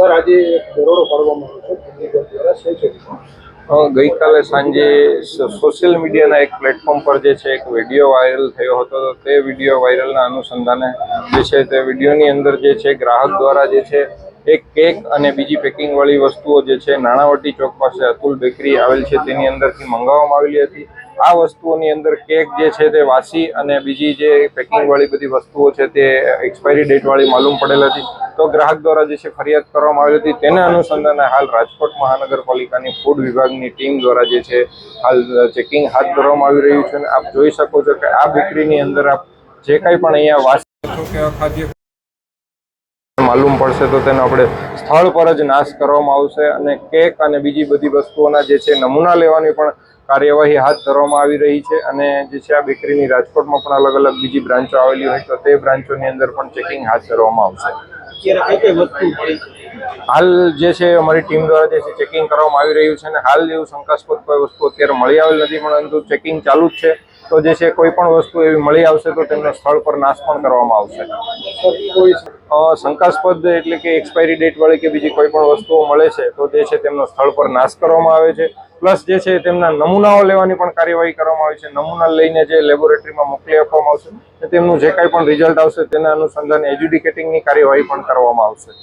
Sir આજે દરોડો પાડવામાં આવ્યો છે ગઈકાલે સાંજે સોશિયલ મીડિયાના એક પ્લેટફોર્મ પર જે છે એક વિડીયો વાયરલ થયો હતો. તો તે વિડીયો વાયરલના અનુસંધાને જે છે તે વિડીયોની અંદર જે છે ગ્રાહક દ્વારા જે છે એક કેક અને બીજી પેકિંગ વાળી વસ્તુઓ જે છે નાણાવટી ચોક પાસે અતુલ બેકરી આવેલ છે તેની અંદરથી મંગાવવામાં આવેલી હતી. આ વસ્તુઓની અંદર કેક જે છે તે વાસી અને બીજી જે પેકિંગ વાળી બધી વસ્તુઓ છે તે એક્સપાયરી ડેટ વાળી માલુમ પડેલ હતી. તો ગ્રાહક દ્વારા જે છે ફરિયાદ કરવામાં આવી હતી. તેને અનુસંધાને હાલ રાજકોટ મહાનગરપાલિકાની ફૂડ વિભાગની ટીમ દ્વારા જે છે હાલ ચેકિંગ હાથ ધરવામાં આવી રહ્યું છે. અને આપ જોઈ શકો છો કે આ બેકરીની અંદર આપ જે કંઈ પણ અહીંયા વાસી કે અખાદ્ય માલુમ પડશે તો તેનો આપણે સ્થળ પર જ નાશ કરવામાં આવશે. અને કેક અને બીજી બધી વસ્તુઓના જે છે નમૂના લેવાની પણ કાર્યવાહી હાથ ધરવામાં આવી રહી છે. અને જે છે આ બેકરીની રાજકોટમાં પણ અલગ અલગ બીજી બ્રાન્ચો આવેલી હોય તો તે બ્રાન્ચોની અંદર પણ ચેકિંગ હાથ ધરવામાં આવશે. હાલ જે છે અમારી ટીમ દ્વારા જે છે ચેકિંગ કરવામાં આવી રહ્યું છે. અને હાલ એવું શંકાસ્પદ કોઈ વસ્તુ અત્યારે મળી આવેલ નથી, પરંતુ ચેકિંગ ચાલુ જ છે. તો જે છે કોઈ પણ વસ્તુ એવી મળી આવશે તો તેમને સ્થળ પર નાશ પણ કરવામાં આવશે. શંકાસ્પદ એટલે કે એક્સપાયરી ડેટ વાળી કે બીજી કોઈ પણ વસ્તુઓ મળે છે તો જે છે તેમનો સ્થળ પર નાશ કરવામાં આવે છે. પ્લસ જે છે તેમના નમૂનાઓ લેવાની પણ કાર્યવાહી કરવામાં આવે છે. નમૂના લઈને જે લેબોરેટરીમાં મોકલી આપવામાં આવશે. તેમનું જે કાંઈ પણ રિઝલ્ટ આવશે તેના અનુસંધાને એજ્યુડિકેટિંગની કાર્યવાહી પણ કરવામાં આવશે.